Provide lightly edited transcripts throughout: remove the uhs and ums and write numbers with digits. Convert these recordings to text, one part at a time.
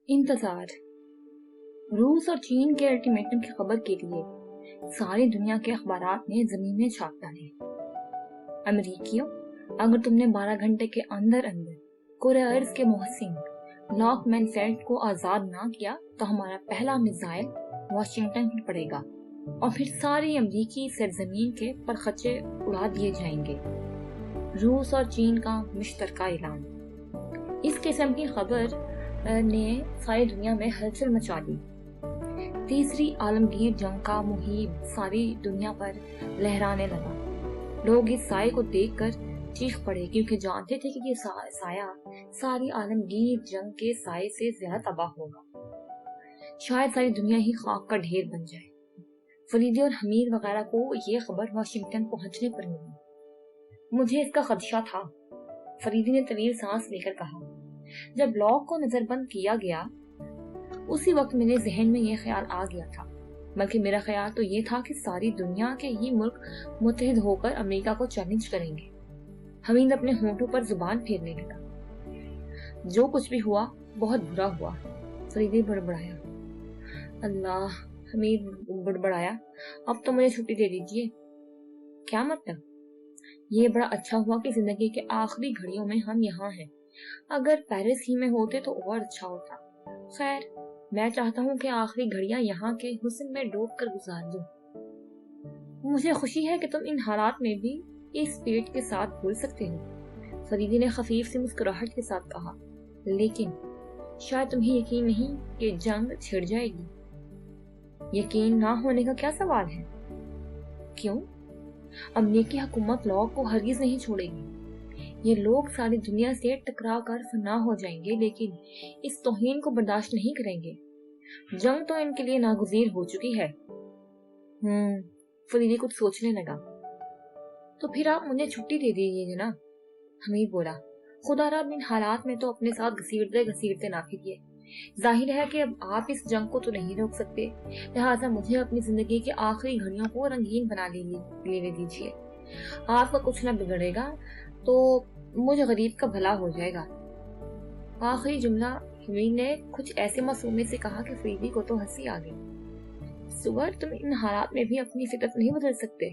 इंतजार। रूस और चीन के अल्टीमेटम की खबर के लिए सारी दुनिया के अखबारात ने जमीन में छाप डाले। अमेरिकियों, अगर तुमने 12 घंटे के अंदर अंदर कुरे अर्ज के मोहसिन लॉक मैनफेल्ड को आजाद ना किया तो हमारा पहला मिसाइल वाशिंगटन पर पड़ेगा और फिर सारी अमेरिकी सरजमीन के परखचे उड़ा दिए जाएंगे। रूस और चीन का मुश्तरका ऐलान। इस किस्म की खबर ने सारी दुनिया में हलचल मचा दी। तीसरी आलमगीर जंग का मुहिब सारी दुनिया पर लहराने लगा। लोग इस साए को देखकर चीख पड़े क्योंकि जानते थे कि ये साया सारी आलमगीर जंग के साए से ज्यादा तबाह होगा। शायद सारी दुनिया ही खाक का ढेर बन जाए। फरीदी और हमीद वगैरह को ये खबर वाशिंगटन पहुंचने पर मिली। मुझे इसका खदशा था, फरीदी ने तवील सांस लेकर कहा। जब लॉक को नजरबंद किया गया उसी वक्त मेरे जहन में यह ख्याल आ गया था, बल्कि मेरा ख्याल तो ये था कि सारी दुनिया के ही मुल्क मुत्तहिद होकर अमेरिका को चैलेंज करेंगे। हमीद अपने होंठों पर जुबान फेरने लगा। जो कुछ भी हुआ बहुत बुरा हुआ, फरीदी बड़बड़ाया। अल्लाह, हमीद बड़बड़ाया, अब तो मुझे छुट्टी दे दीजिए। क्या मतलब? ये बड़ा अच्छा हुआ कि जिंदगी के आखिरी घड़ियों में हम यहाँ हैं। अगर पेरिस ही में होते तो और अच्छा होता। खैर, मैं चाहता हूँ कि आखिरी घड़ियां यहाँ के हुस्न में डूब कर गुजार दूं। मुझे खुशी है कि तुम इन हालात में भी इस पेट के साथ भूल सकते हो, फरीदी ने खफीफ सी मुस्कुराहट के साथ कहा। लेकिन शायद तुम्हें यकीन नहीं कि जंग छिड़ जाएगी। यकीन ना होने का क्या सवाल है? क्यों? अमेरिकी हुकूमत लॉ को हरगिज नहीं छोड़ेगी। ये लोग सारी दुनिया से टकरा कर फना हो जाएंगे, लेकिन इस तौहीन को बर्दाश्त नहीं करेंगे। जंग तो इनके लिए नागुज़ीर हो चुकी है। फरीदी कुछ सोचने लगा। तो फिर आप मुझे छुट्टी दे दीजिए ना, हमीद बोला। खुदा रब इन हालात में तो अपने साथ घसीटते घसीटते ना फिरिए। जाहिर है कि अब आप इस जंग को तो नहीं रोक सकते, लिहाजा मुझे अपनी जिंदगी की आखिरी घड़ियों को रंगीन बना लेने दीजिए। आपका कुछ न बिगड़ेगा तो मुझे गरीब का भला हो जाएगा। आखिरी जुमला हमीद ने कुछ ऐसे मासूमे से कहा कि फरीदी को तो हंसी आ गई। सुगर, तुम इन हालात में भी अपनी फितरत नहीं बदल सकते।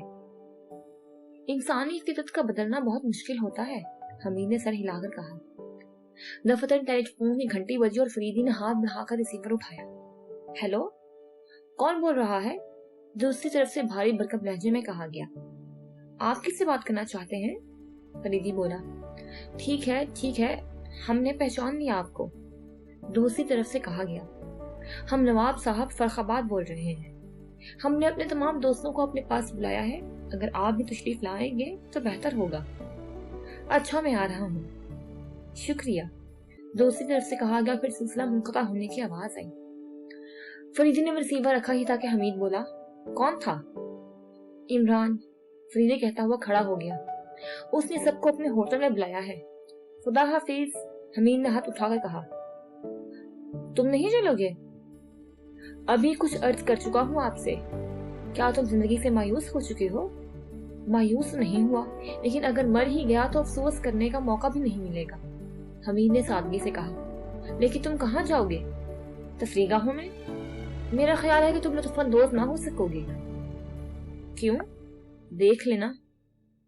इंसानी फितरत का बदलना बहुत मुश्किल होता है, हमीद ने सर हिलाकर कहा। दफ्तर टेलीफोन की घंटी बजी और फरीदी ने हाथ बढ़ाकर रिसीवर उठाया। हेलो, कौन बोल रहा है? दूसरी तरफ से भारी भरकम लहजे में कहा गया। आप किससे बात करना चाहते हैं? फरीदी बोला। ठीक है, हमने पहचान लिया आपको, दूसरी तरफ से कहा गया। हम नवाब साहब फरखाबाद बोल रहे हैं। हमने अपने तमाम दोस्तों को अपने पास बुलाया है। अगर आप भी तशरीफ लाएंगे तो बेहतर होगा। अच्छा, मैं आ रहा हूँ। शुक्रिया, दूसरी तरफ से कहा गया। फिर सिलसिला मुनक़ता होने की आवाज आई। फरीदी ने रिसीवर रखा ही था कि हमीद बोला। कौन था? इमरान, फरीदी कहता हुआ खड़ा हो गया। उसने सबको अपने होटल में बुलाया है। खुदा हाफिज, हमीद ने हाथ उठाकर कहा। तुम नहीं चलोगे? अभी कुछ अर्ज कर चुका हूँ आपसे। क्या तुम जिंदगी से मायूस हो चुके हो? मायूस नहीं हुआ, लेकिन अगर मर ही गया तो अफसोस करने का मौका भी नहीं मिलेगा, हमीद ने सादगी से कहा। लेकिन तुम कहाँ जाओगे? तफरीगाहों में। मेरा ख्याल है कि तुम लुत्फानंदोज ना हो सकोगे। क्यों? देख लेना।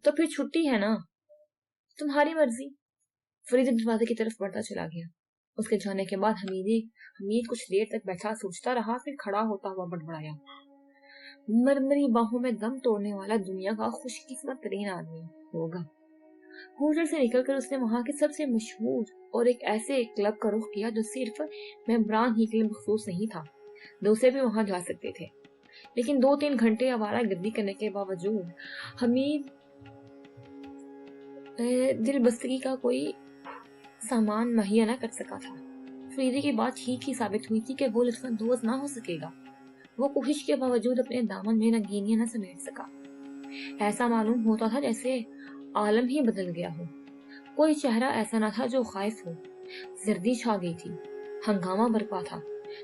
तो फिर छुट्टी है ना? तुम्हारी मर्जी। फरीद दरवाजे की तरफ बढ़ता चला गया। उसके जाने के बाद हमीद कुछ देर तक बैठा सोचता रहा, फिर खड़ा होता हुआ बड़बड़ाया। मरमरी बाहों में दम तोड़ने वाला दुनिया का खुशकिस्मत तरीन आदमी होगा। होटल से निकलकर उसने वहां के सबसे मशहूर और एक ऐसे क्लब का रुख किया जो सिर्फ मेंबरान ही के लिए मखसूस नहीं था। दूसरे भी वहां जा सकते थे, लेकिन 2-3 घंटे आवारा गर्दी करने के बावजूद हमीद दिल बस्तगी का कोई सामान मुहैया न कर सका था। फरीदी की बात ठीक ही साबित हुई थी कि वो लुत्फानंदोज ना हो सकेगा। वो कोशिश के बावजूद अपने दामन में रंगीनियां न समेट सका। ऐसा मालूम होता था जैसे आलम ही बदल गया हो। कोई चेहरा ऐसा न था जो खाइफ हो। जर्दी छा गई थी, हंगामा बरपा था।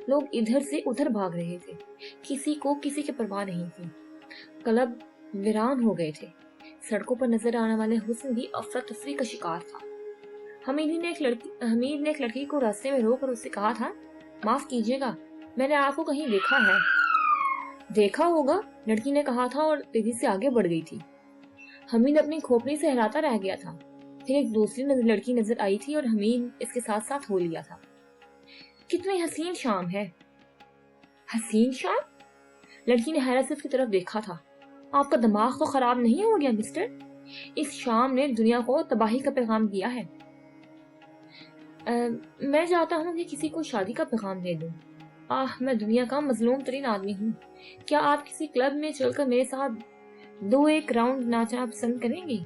लोग इधर से उधर भाग रहे थे, किसी को किसी की परवाह नहीं थी। क्लब वीरान हो गए थे। सड़कों पर नजर आने वाले हुस्न भी अफरा तफरी का शिकार था। हमीद ने एक लड़की को रास्ते में रोक कर उससे कहा था, माफ कीजिएगा, मैंने आपको कहीं देखा है। देखा होगा, लड़की ने कहा था और तेजी से आगे बढ़ गई थी। हमीद अपनी खोपड़ी से हिलाता रह गया था। फिर एक दूसरी लड़की नजर आई थी और हमीद इसके साथ साथ हो लिया था। कितनी हसीन शाम है। हसीन शाम? लड़की ने हैरत से उसकी तरफ देखा था। आपका दिमाग तो खराब नहीं हो गया मिस्टर? इस शाम ने दुनिया को तबाही का पैगाम दिया है। मैं चाहता हूँ कि किसी को शादी का पैगाम दे दूं। मैं दुनिया का मजलूम तरीन आदमी हूँ। क्या आप किसी क्लब में चलकर मेरे साथ 2-1 राउंड नाचना पसंद करेंगे?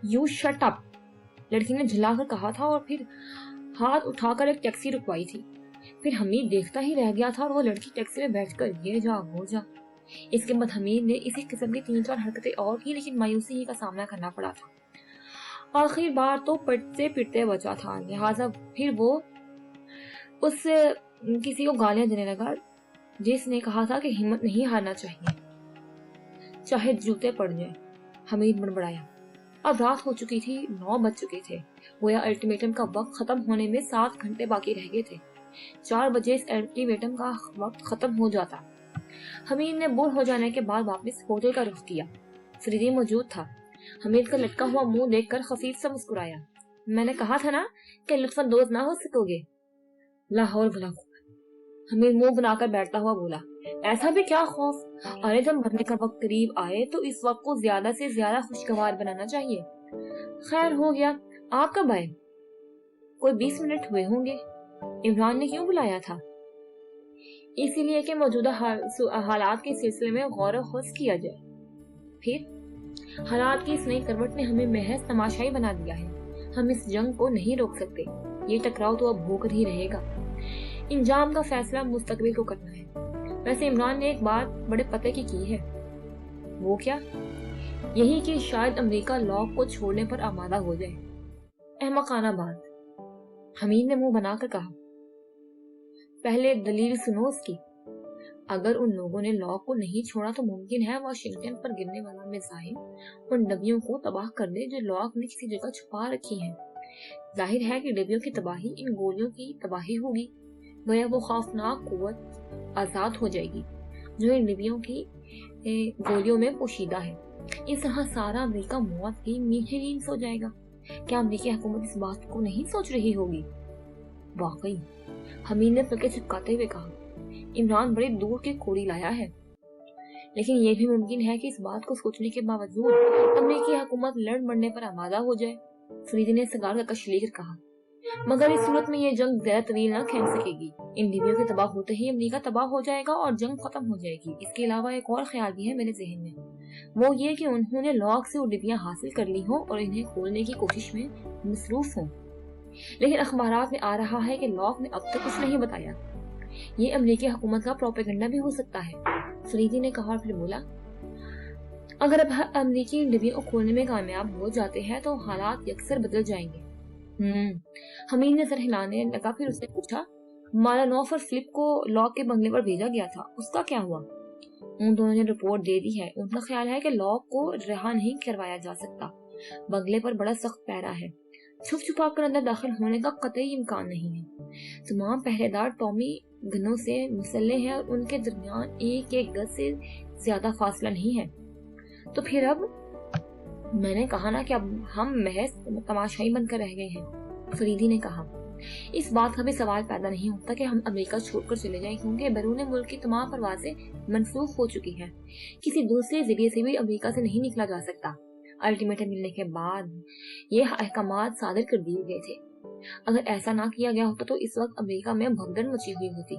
यू शट अप, लड़की ने झुलाकर कहा था और फिर हाथ उठाकर एक टैक्सी रुकवाई थी। फिर हमीद देखता ही रह गया था और वो लड़की टैक्सी में बैठकर ये जा वो जा। इसके बाद हमीद ने इसी किस्म की 3-4 हरकतें और की, लेकिन मायूसी ही का सामना करना पड़ा था। आखिर बार तो पटते पिटते बचा था, लिहाजा फिर वो उससे किसी को गालियां देने लगा, जिसने कहा था कि हिम्मत नहीं हारना चाहिए, चाहे जूते पड़ जाए। हमीद बड़बड़ाया। अब रात हो चुकी थी, 9 बज चुके थे। गोया अल्टीमेटम का वक्त खत्म होने में 7 घंटे बाकी रह गए थे। 4 बजे इस अल्टीमेटम का वक्त खत्म हो जाता। हमीद ने बोर हो जाने के बाद वापस होटल का रुख किया। फरीदी मौजूद था। हमीद का लटका हुआ मुंह देखकर खफीफ सा मुस्कुराया। मैंने कहा था ना कि लुत्फानंदोज ना हो सकोगे। लाहौर भला। हमीद मुंह बनाकर बैठता हुआ बोला, ऐसा भी क्या खौफ? अरे जब मरने का वक्त करीब आए तो इस वक्त को ज्यादा से ज्यादा खुशगवार बनाना चाहिए। खैर हो गया, आप कब आए? कोई 20 मिनट हुए होंगे। इमरान ने क्यों बुलाया था? इसीलिए कि मौजूदा हालात के सिलसिले में गौर खुश किया जाए। फिर हालात की इस नई करवट ने हमें महज तमाशाई बना दिया है। हम इस जंग को नहीं रोक सकते। ये टकराव तो अब होकर ही रहेगा। इंजाम का फैसला मुस्तकबिल को करना है। वैसे इमरान ने एक बात बड़े पते की है। वो क्या? यही कि शायद अमेरिका लॉक को छोड़ने पर आमादा हो जाए। अहमकाना बात, हमीद ने मुंह बनाकर कहा। पहले दलील सुनो उसकी। अगर उन लोगों ने लॉ को नहीं छोड़ा तो मुमकिन है वाशिंगटन पर गिरने वाला मिसाइल उन डबियों को तबाह कर दे जो लॉ ने किसी जगह छुपा रखी हैं। जाहिर है कि डबियों की तबाही इन गोलियों की तबाही होगी। गोया वो खौफनाक कुव्वत आजाद हो जाएगी जो इन डबियों की गोलियों में पोशीदा है। इस तरह सारा अमेरिका मौत की मीठी नींद सो जाएगा। क्या अमेरिकी हुकूमत इस बात को नहीं सोच रही होगी? वाकई, हमीद ने पलके चिपकाते हुए कहा। इमरान बड़े दूर की कोड़ी लाया है, लेकिन यह भी मुमकिन है कि इस बात को सोचने के बावजूद अमेरिकी हुकूमत लड़ मरने पर आमादा हो जाए। फरीदी ने सिगार का कश लेकर कहा, मगर इस सूरत में यह जंग ज्यादा तवील न खेल सकेगी। इन डिबियों के तबाह होते ही अमेरिका तबाह हो जाएगा और जंग खत्म हो जाएगी। इसके अलावा एक और ख्याल भी है मेरे जहन में, वो ये कि उन्होंने लॉक से वो डिबियां हासिल कर ली हो और इन्हें खोलने की कोशिश में मसरूफ हों। लेकिन अखबारात में आ रहा है कि लॉक ने अब तक कुछ नहीं बताया। ये अमेरिकी हुकूमत का प्रोपेगेंडा भी हो सकता है। फरीदी ने कहा और फिर बोला, अगर अब अमेरिकी डिबियों को खोलने में कामयाब हो जाते हैं तो हालात यकसर बदल जाएंगे। हमीद ने सर हिलाने लगा। फिर उसने पूछा, मालानोफ और फिलिप को लॉक के बंगले पर भेजा गया था, उसका क्या हुआ? उन दोनों ने रिपोर्ट दे दी है। उनका ख्याल है कि लॉक को रिहा नहीं करवाया जा सकता। बंगले पर बड़ा सख्त पहरा है। छुप छुपा कर अंदर दाखिल होने का कतई इम्कान नहीं है। तमाम पहरेदार टॉमी गनों से मुसल्ले हैं और उनके दरमियान एक गज से ज्यादा फासला नहीं है। तो फिर अब? मैंने कहा ना कि अब हम महज तमाशाई बनकर रह गए हैं, फरीदी ने कहा। इस बात का भी सवाल पैदा नहीं होता कि हम अमेरिका छोड़कर चले जाएं, क्योंकि बैरून मुल्क की तमाम परवाजें मनसूख हो चुकी हैं। किसी दूसरे जरिए से भी अमेरिका से नहीं निकला जा सकता। अल्टीमेटम मिलने के बाद ये अहकामात सादर कर दिए गए थे। अगर ऐसा ना किया गया होता तो इस वक्त अमेरिका में भगदड़ मची हुई होती।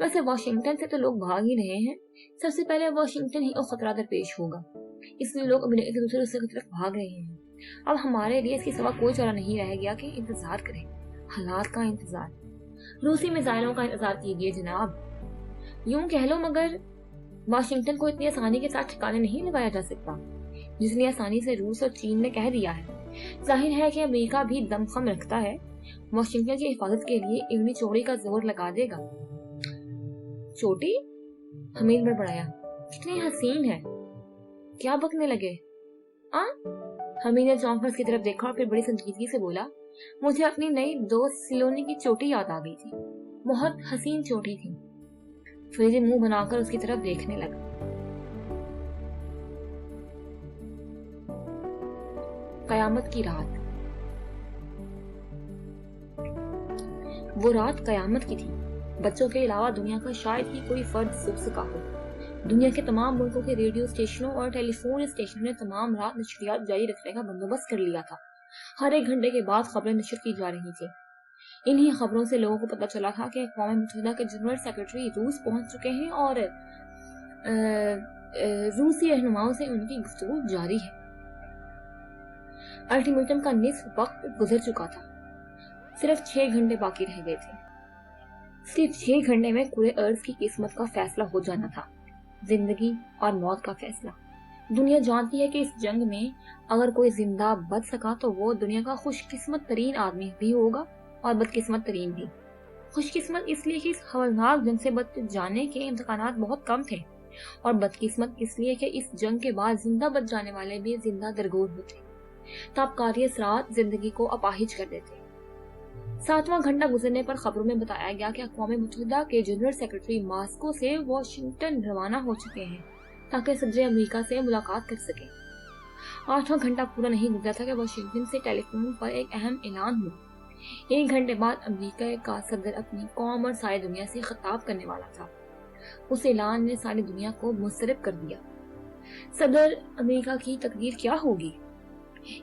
वैसे वाशिंगटन से तो लोग भाग ही रहे हैं। सबसे पहले वाशिंगटन ही खतरा दरपेश होगा, इसलिए लोग अमेरिका के दूसरे हिस्से की तरफ भाग रहे हैं। अब हमारे लिए इसके सिवा कोई चारा नहीं रह गया कि इंतजार करें। हालात का इंतजार, रूसी मिसाइलों का इंतजार कीजिए जनाब। यूं कह लो, मगर वाशिंगटन को इतनी आसानी के साथ ठिकाने नहीं लगाया जा सकता जितनी आसानी से रूस और चीन ने कह दिया है। जाहिर है कि अमेरिका भी दमखम रखता है। वाशिंगटन की हिफाजत के लिए इवनी चोरी का जोर लगा देगा। चोटी? हमीद बड़बड़ाया, कितनी हसीन है। क्या बकने लगे? हमीद ने चौंक कर उसकी तरफ देखा और फिर बड़ी संजीदगी से बोला, मुझे अपनी नई दोस्त सिलोनी की चोटी याद आ गई थी। बहुत हसीन चोटी थी। फरीदी मुंह बनाकर उसकी तरफ देखने लगा। कयामत की रात। वो रात कयामत की थी। बच्चों के अलावा दुनिया का शायद ही कोई फर्द सो सका हो। दुनिया के तमाम मुल्कों के रेडियो स्टेशनों और टेलीफोन स्टेशनों ने तमाम रात नशरियात जारी रखने का बंदोबस्त कर लिया था। हर एक घंटे के बाद खबरें नशर की जा रही थी। इन्हीं खबरों से लोगों को पता चला था कि अक़वाम मुत्तहिदा के जनरल सेक्रेटरी रूस पहुंच चुके हैं और रूसी रहनुमाओं से उनकी गुफ्तगू जारी है। अल्टीमेटम का निस्फ वक्त गुजर चुका था। सिर्फ 6 घंटे बाकी रह गए थे। सिर्फ 6 घंटे में पूरे अर्ज की किस्मत का फैसला हो जाना था, जिंदगी और मौत का फैसला। दुनिया जानती है कि इस जंग में अगर कोई जिंदा बच सका तो वो दुनिया का खुशकिस्मत तरीन आदमी भी होगा और बदकिस्मत तरीन भी। खुशकिस्मत इसलिए कि इस हवलनाक जंग से बच जाने के इम्कानात बहुत कम थे, और बदकिस्मत इसलिए कि इस जंग के बाद जिंदा बच जाने वाले भी जिंदा दरगोर होते। ताबकारी असरात जिंदगी को अपाहिज कर देते। 7वां घंटा गुजरने पर खबरों में बताया गया कि अक़वाम मुत्तहिदा के जनरल सेक्रेटरी मास्को से वाशिंगटन रवाना हो चुके हैं ताकि सदर अमेरिका से मुलाकात कर सके। 8वां घंटा पूरा नहीं गुजरा था कि वाशिंगटन से टेलीफोन पर एक अहम ऐलान हुआ। 1 घंटे बाद अमेरिका का सदर अपनी कौम और सारी दुनिया से खिताब करने वाला था। उस ऐलान ने सारी दुनिया को मुस्तरब कर दिया। सदर अमेरिका की तकदीर क्या होगी,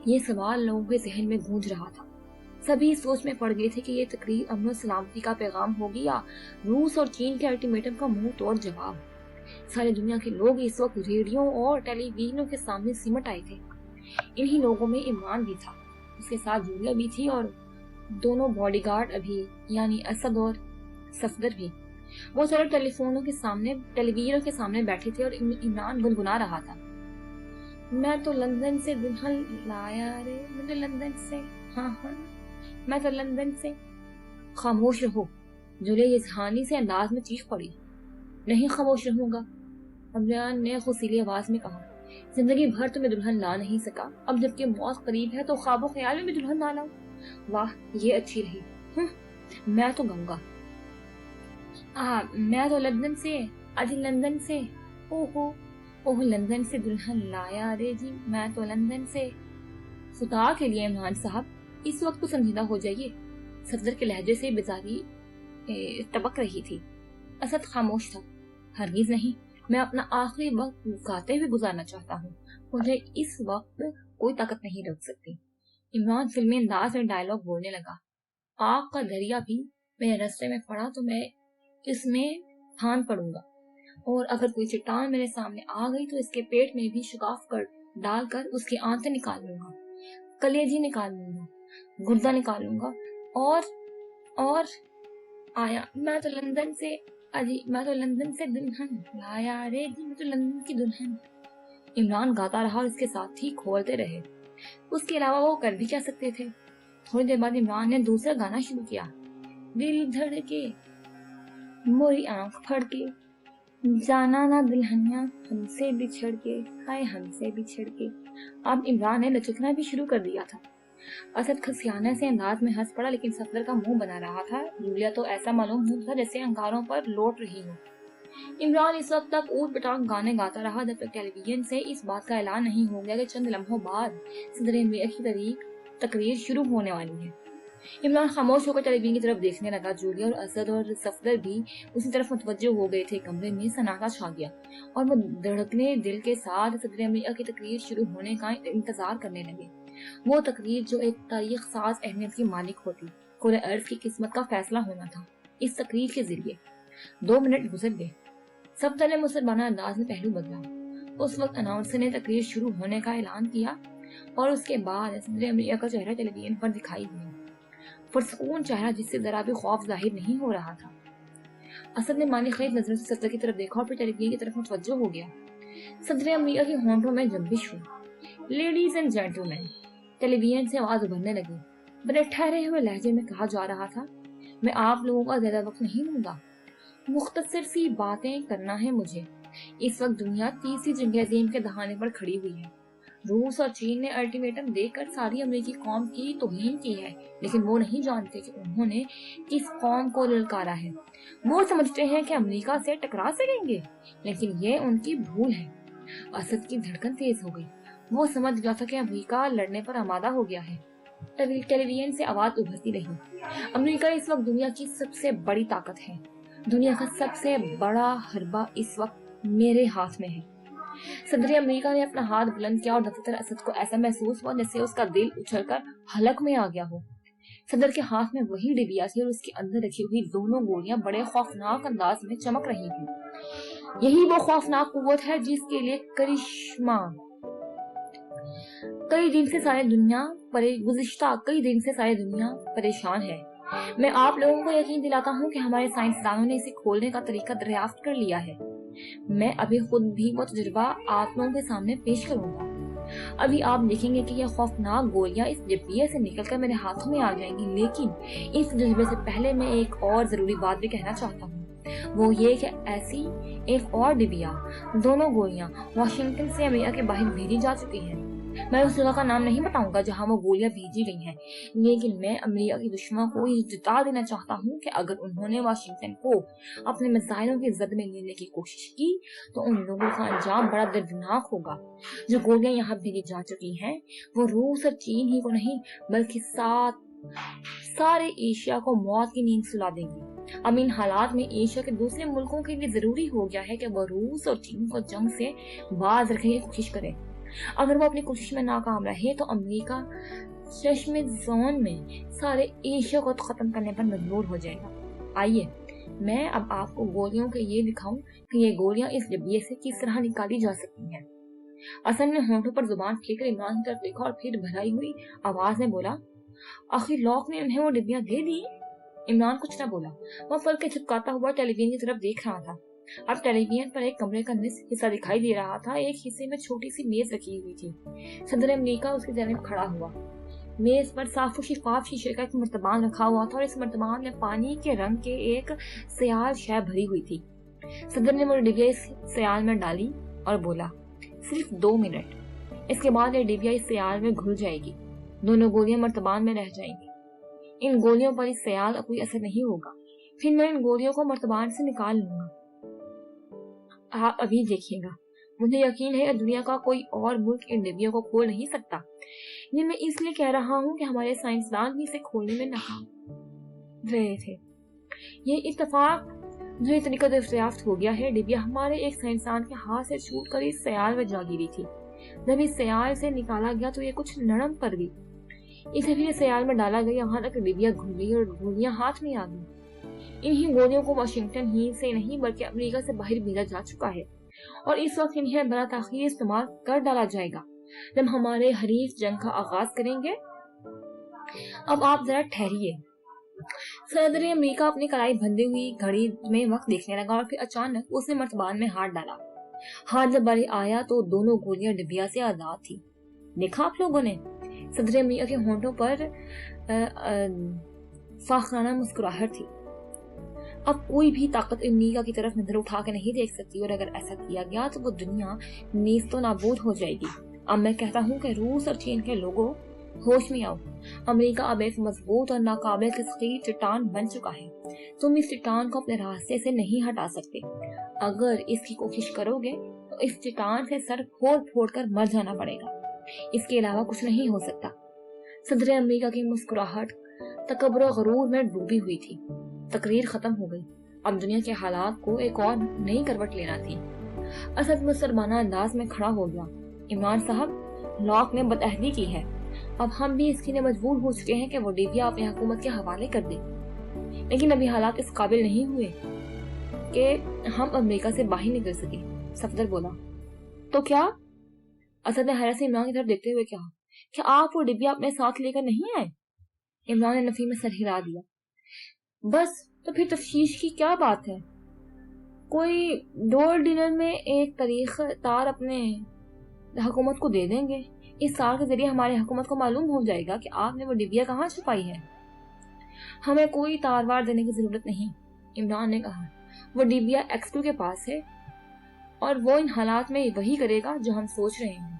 ये सवाल लोगों के जहन में गूंज रहा था। सभी सोच में पड़ गए थे कि ये तकरीर अमन और सलामती का पैगाम होगी या रूस और चीन के अल्टीमेटम का मुंह तोड़ जवाब। सारी दुनिया के लोग इस वक्त रेडियो और टेलीविजनों के सामने सिमट आए थे। इन्हीं लोगों में इमरान भी था, उसके साथ जूलिया भी थी और दोनों बॉडीगार्ड अभी यानी असद और सफदर भी। वो सारे टेलीविजनों के सामने बैठे थे और इमरान गुनगुना रहा था, मैं तो लंदन से दुल्हन लाया रे, मैं तो लंदन से, हाँ मैं तो लंदन से। खामोश रहो, जूलिया ये जहानी से अंदाज में चीख पड़ी। नहीं खामोश रहूंगा, इमरान ने खुशीली आवाज में कहा। जिंदगी भर तो मैं दुल्हन ला नहीं सका, अब जबकि मौत करीब है तो ख्वाबो ख्याल में भी दुल्हन ला लाऊं। वाह ये अच्छी रही। मैं तो गाऊंगा, मैं तो लंदन से, आज लंदन से, ओह लंदन से दुल्हन लाया रे जी, मैं तो लंदन से। खुदा के लिए इमरान साहब इस वक्त तो संजीदा हो जाइए। सफदर के लहजे से बेजारी टपक रही थी। असद खामोश था। हरगिज नहीं, मैं अपना आखिरी वक्त गाते हुए गुजारना चाहता हूँ, मुझे इस वक्त कोई ताकत नहीं रोक सकती। इमरान फिल्मी अंदाज में डायलॉग बोलने लगा। आग का दरिया भी मेरे रास्ते में पड़ा तो मैं इसमें फान पड़ूंगा, और अगर कोई चट्टान मेरे सामने आ गई तो इसके पेट में भी शुगाफ कर डालकर उसकी आंतें निकाल लूंगा, कलेजी निकाल लूंगा, गुर्दा निकाल लूंगा और आया मैं तो लंदन से, अजी मैं तो लंदन से दुल्हन लाया रे जी, मैं तो लंदन की दुल्हन। इमरान गाता रहा और इसके साथ ही खोलते रहे। उसके अलावा वो कर भी क्या सकते थे। थोड़ी देर बाद इमरान ने दूसरा गाना शुरू किया। दिल धड़के मोरी आंख फड़के, जाना ना दुल्हनिया हमसे बिछड़ के, हाय हमसे बिछड़ के। अब इमरान ने लचकना भी शुरू कर दिया था। असद खसियाना से अंदाज में हंस पड़ा, लेकिन सफदर का मुंह बना रहा था। जूलिया तो ऐसा मालूम होता था जैसे अंगारों पर लौट रही हो। इमरान इस वक्त तक ऊट पटांग गाने गाता रहा जब तक टेलीविजन से इस बात का ऐलान नहीं हो गया कि चंद लम्हों बाद सदर अमेरिका की तकरीर शुरू होने वाली है। इमरान खामोश होकर टेलीविजन की तरफ देखने लगा। जूलिया और असद और सफदर भी उसी तरफ मुतवज्जो हो गए थे। कमरे में सन्नाटा छा गया और वो धड़कने दिल के साथ सदर अमेरिका की तकरीर शुरू होने का इंतजार करने लगे। वो तकरीर जो एक तारीख साज अहमियत की मालिक होती, पूरे अर्ज की किस्मत का फैसला होना था। इस तकरीर के जरिए 2 मिनट गुजर गए। सफदर ने मुसलमाना अंदाज में पहलू बदला। उस वक्त अनाउंसर ने तकरीर शुरू होने का ऐलान किया और उसके बाद सदर अमेरिका का चेहरा टेलीविजन पर दिखाई दिया, पुरसकून चेहरा जिससे जरा भी खौफ जाहिर नहीं हो रहा था। असद ने मानी खरीद नजरों से सफदर की तरफ देखा और फिर टेलीविजन की तरफ मुतवज्जो हो गया। सदर अमेरिका के होंठों में जंबिश हुई। लेडीज एंड जेंटलमैन, टेलीविजन से आवाज उभरने लगी। बड़े ठहरे हुए लहजे में कहा जा रहा था, मैं आप लोगों का ज्यादा वक्त नहीं लूंगा, मुख्तसर सी बातें करना है मुझे। इस वक्त दुनिया तीसरी जंग अज़ीम के दहाने पर खड़ी हुई है। روس اور چین نے الٹیمیٹم دے کر ساری امریکی قوم کی توہین کی ہے، لیکن وہ نہیں جانتے کہ انہوں نے کس قوم کو للکارا ہے۔ وہ سمجھتے ہیں کہ امریکہ سے ٹکرا سکیں گے، لیکن یہ ان کی بھول ہے۔ اسد کی دھڑکن تیز ہو گئی۔ وہ سمجھ گیا تھا کہ امریکہ لڑنے پر آمادہ ہو گیا ہے۔ ٹیلی ویژن سے آواز ابھرتی رہی۔ امریکہ اس وقت دنیا کی سب سے بڑی طاقت ہے۔ دنیا کا سب سے بڑا حربہ اس وقت میرے ہاتھ میں ہے۔ صدر امریکہ نے اپنا ہاتھ بلند کیا اور دفتر اسد کو ایسا محسوس ہوا جیسے اس کا دل اچھل کر حلق میں آ گیا ہو۔ صدر کے ہاتھ میں وہی ڈبیا تھی اور اس کے اندر رکھی ہوئی دونوں گولیاں بڑے خوفناک انداز میں چمک رہی تھیں۔ یہی وہ خوفناک قوت ہے جس کے لیے گزشتہ کئی دن سے ساری دنیا پریشان ہے۔ میں آپ لوگوں کو یقین دلاتا ہوں کہ ہمارے سائنسدانوں نے اسے کھولنے کا طریقہ دریافت کر لیا ہے۔ میں ابھی خود بھی وہ تجربہ آپ لوگوں کے سامنے پیش کروں گا۔ ابھی آپ دیکھیں گے کہ یہ خوفناک گولیاں اس ڈبے سے نکل کر میرے ہاتھوں میں آ جائیں گی، لیکن اس تجربے سے پہلے میں ایک اور ضروری بات بھی کہنا چاہتا ہوں۔ وہ یہ کہ ایسی ایک اور ڈبیا، دونوں گولیاں واشنگٹن سے امریکہ کے باہر بھیجی جا چکی ہیں۔ میں اس جگہ کا نام نہیں بتاؤں گا جہاں وہ گولیاں بھیجی گئی ہیں، لیکن میں امریکہ کے دشمنوں کو یہ جتا دینا چاہتا ہوں کہ اگر انہوں نے واشنگٹن کو اپنے میزائلوں کی زد میں لینے کی کوشش کی تو ان لوگوں کا انجام بڑا دردناک ہوگا۔ جو گولیاں یہاں بھیجی جا چکی ہیں وہ روس اور چین ہی کو نہیں بلکہ سارے ایشیا کو موت کی نیند سلا دیں گی۔ اب ان حالات میں ایشیا کے دوسرے ملکوں کے لیے ضروری ہو گیا ہے کہ وہ روس اور چین کو جنگ سے باز رکھنے کی کوشش کریں۔ اگر وہ اپنی کوشش میں ناکام رہے تو امریکہ چشم زون میں سارے ایشیا کو ختم کرنے پر مجبور ہو جائے گا۔ آئیے میں اب آپ کو گولیوں کے یہ دکھاؤں کہ یہ گولیاں اس ڈبے سے کس طرح نکالی جا سکتی ہیں۔ اسد نے ہونٹوں پر زبان پھینک کر عمران کی طرف دیکھا اور پھر بھرائی ہوئی آواز میں بولا، آخر لاک نے انہیں وہ ڈبیاں دے دی؟ عمران کچھ نہ بولا۔ وہ پل کے چھپکاتا ہوا ٹیلی ویژن کی طرف دیکھ رہا تھا۔ اب ٹیلی ویژن پر ایک کمرے کا نصف حصہ دکھائی دے رہا تھا۔ ایک حصے میں چھوٹی سی میز رکھی ہوئی تھی۔ صدر امریکہ اس کی جانب کھڑا ہوا۔ میز پر صاف و شفاف شیشے کا ایک مرتبان رکھا ہوا تھا اور اس مرتبان میں پانی کے رنگ کے ایک سیال شے بھری ہوئی تھی۔ صدر نے وہ ڈبیا اس سیال میں ڈالی اور بولا، صرف 2 منٹ، اس کے بعد یہ ڈبیا اس سیال میں گھل جائے گی۔ دونوں گولیاں مرتبان میں رہ جائیں گی۔ ان گولیوں پر اس سیال کا کوئی اثر نہیں ہوگا۔ پھر میں ان گولیوں کو مرتبان سے نکال لوں گا۔ آپ ابھی دیکھیے گا۔ مجھے یقین ہے کہ دنیا کا کوئی اور ملک ان ڈبیوں کو کھول نہیں سکتا۔ یہ میں اس لیے کہہ رہا ہوں کہ ہمارے سائنسدان بھی اسے کھولنے میں ناکام رہے تھے۔ یہ اتفاق جو اس طریقہ دریافت ہو گیا ہے، ڈبیا ہمارے ایک سائنسدان کے ہاتھ سے چھوٹ کر اس سیال میں جا گری تھی۔ جب اس سیال سے نکالا گیا تو یہ کچھ نرم پڑ گئی۔ اسے پھر سیال میں ڈالا گیا، یہاں تک ڈبیا گھل گئی اور گولیاں ہاتھ میں آ گئی۔ انہی گولیوں کو واشنگٹن ہی سے نہیں بلکہ امریکہ سے باہر بھیجا جا چکا ہے اور اس وقت انہیں بلا تاخیر استعمال کر ڈالا جائے گا جب ہمارے حریف جنگ کا آغاز کریں گے۔ اب آپ ذرا ٹھہریے۔ صدر امریکہ اپنی کلائی بندھی ہوئی گھڑی میں وقت دیکھنے لگا اور پھر اچانک اس نے مرتبان میں ہاتھ ڈالا۔ ہاتھ جب باہر آیا تو دونوں گولیاں ڈبیا سے آزاد تھی۔ دیکھا آپ لوگوں نے؟ صدر امریکہ کے ہونٹوں پر فاخرانہ مسکراہٹ تھی۔ اب کوئی بھی طاقت امریکہ کی طرف نظر اٹھا کے نہیں دیکھ سکتی اور اگر ایسا کیا گیا تو وہ دنیا نیست و نابود ہو جائے گی۔ اب میں کہتا ہوں کہ روس اور چین کے لوگوں، ہوش میں آؤ۔ امریکہ اب ایک مضبوط اور ناقابل تسخیر چٹان بن چکا ہے۔ تم اس چٹان کو اپنے راستے سے نہیں ہٹا سکتے۔ اگر اس کی کوشش کرو گے تو اس چٹان سے سر پھوڑ پھوڑ کر مر جانا پڑے گا۔ اس کے علاوہ کچھ نہیں ہو سکتا۔ صدر امریکہ کی مسکراہٹ تکبر و غرور میں ڈوبی ہوئی تھی۔ تقریر ختم ہو گئی۔ اب دنیا کے حالات کو ایک اور نئی کروٹ لینا تھی۔ اسد مسلمانہ انداز میں کھڑا ہو گیا۔ عمران صاحب، لاک نے بدعہدی کی ہے۔ اب ہم بھی اس کے لیے مجبور ہو چکے ہیں کہ وہ ڈبیا اپنی حکومت کے حوالے کر دے، لیکن ابھی حالات اس قابل نہیں ہوئے کہ ہم امریکہ سے باہر نکل سکیں۔ صفدر بولا، تو کیا؟ اسد نے حیرت سے عمران کی طرف دیکھتے ہوئے کہا، کیا آپ وہ ڈبیا اپنے ساتھ لے کر نہیں آئے؟ عمران نے نفی میں سر ہلا دیا۔ بس تو پھر تفشیش کی کیا بات ہے؟ کوئی ڈور ڈنر میں ایک تاریخ تار اپنے حکومت کو دے دیں گے۔ اس تار کے ذریعے ہمارے حکومت کو معلوم ہو جائے گا کہ آپ نے وہ ڈبیا کہاں چھپائی ہے۔ ہمیں کوئی تار وار دینے کی ضرورت نہیں، عمران نے کہا۔ وہ ڈبیا ایکسٹو کے پاس ہے اور وہ ان حالات میں وہی کرے گا جو ہم سوچ رہے ہیں۔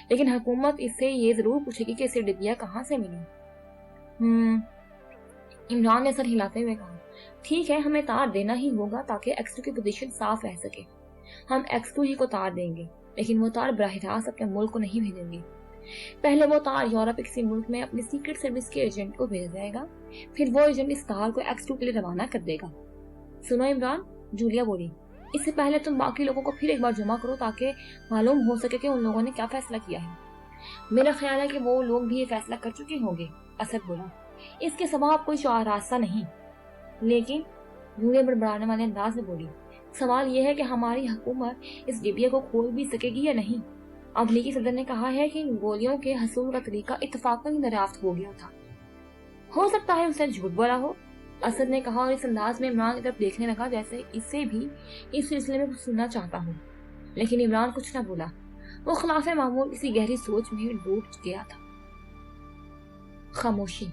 لیکن حکومت اس سے یہ ضرور پوچھے گی کہ اسے ڈبیا کہاں سے ملی۔ عمران نے سر ہلاتے ہوئے کہا، ٹھیک ہے، ہمیں تار دینا ہی ہوگا تاکہ X2 کی پوزیشن صاف رہ سکے۔ ہم X2 ہی کو تار دیں گے، لیکن وہ تار براہ راست اپنے ملک کو نہیں بھیجیں گے۔ پہلے وہ تار یورپ کے کسی ملک میں اپنی سیکرٹ سروس کے ایجنٹ کو بھیج جائے گا، پھر وہ ایجنٹ اس تار کو X2 کے لیے روانہ کر دے گا۔ سنو عمران، جولیا بولی، اس سے پہلے تم باقی لوگوں کو پھر ایک بار جمع کرو تاکہ معلوم ہو سکے کہ ان لوگوں نے کیا فیصلہ کیا ہے۔ میرا خیال ہے کہ وہ لوگ بھی یہ فیصلہ کر چکے ہوں گے، اسد بولا۔ اس کے سوا اب کوئی چار راستہ نہیں۔ لیکن جولیا بڑبڑانے والے انداز میں بولی، سوال یہ ہے کہ ہماری حکومت اس ڈبیا کو کھول بھی سکے گی یا نہیں۔ امریکی صدر نے کہا ہے کہ ان گولیوں کے حصول کا طریقہ اتفاقاً دریافت ہو گیا تھا۔ ہو سکتا ہے اسے جھوٹ بولا ہو، اسد نے کہا، اور اس انداز میں عمران کی طرف دیکھنے لگا جیسے اسے بھی اس سلسلے میں کچھ سننا چاہتا ہوں۔ لیکن عمران کچھ نہ بولا، وہ خلاف معمول کسی گہری سوچ میں ڈوب گیا تھا۔ خاموشی۔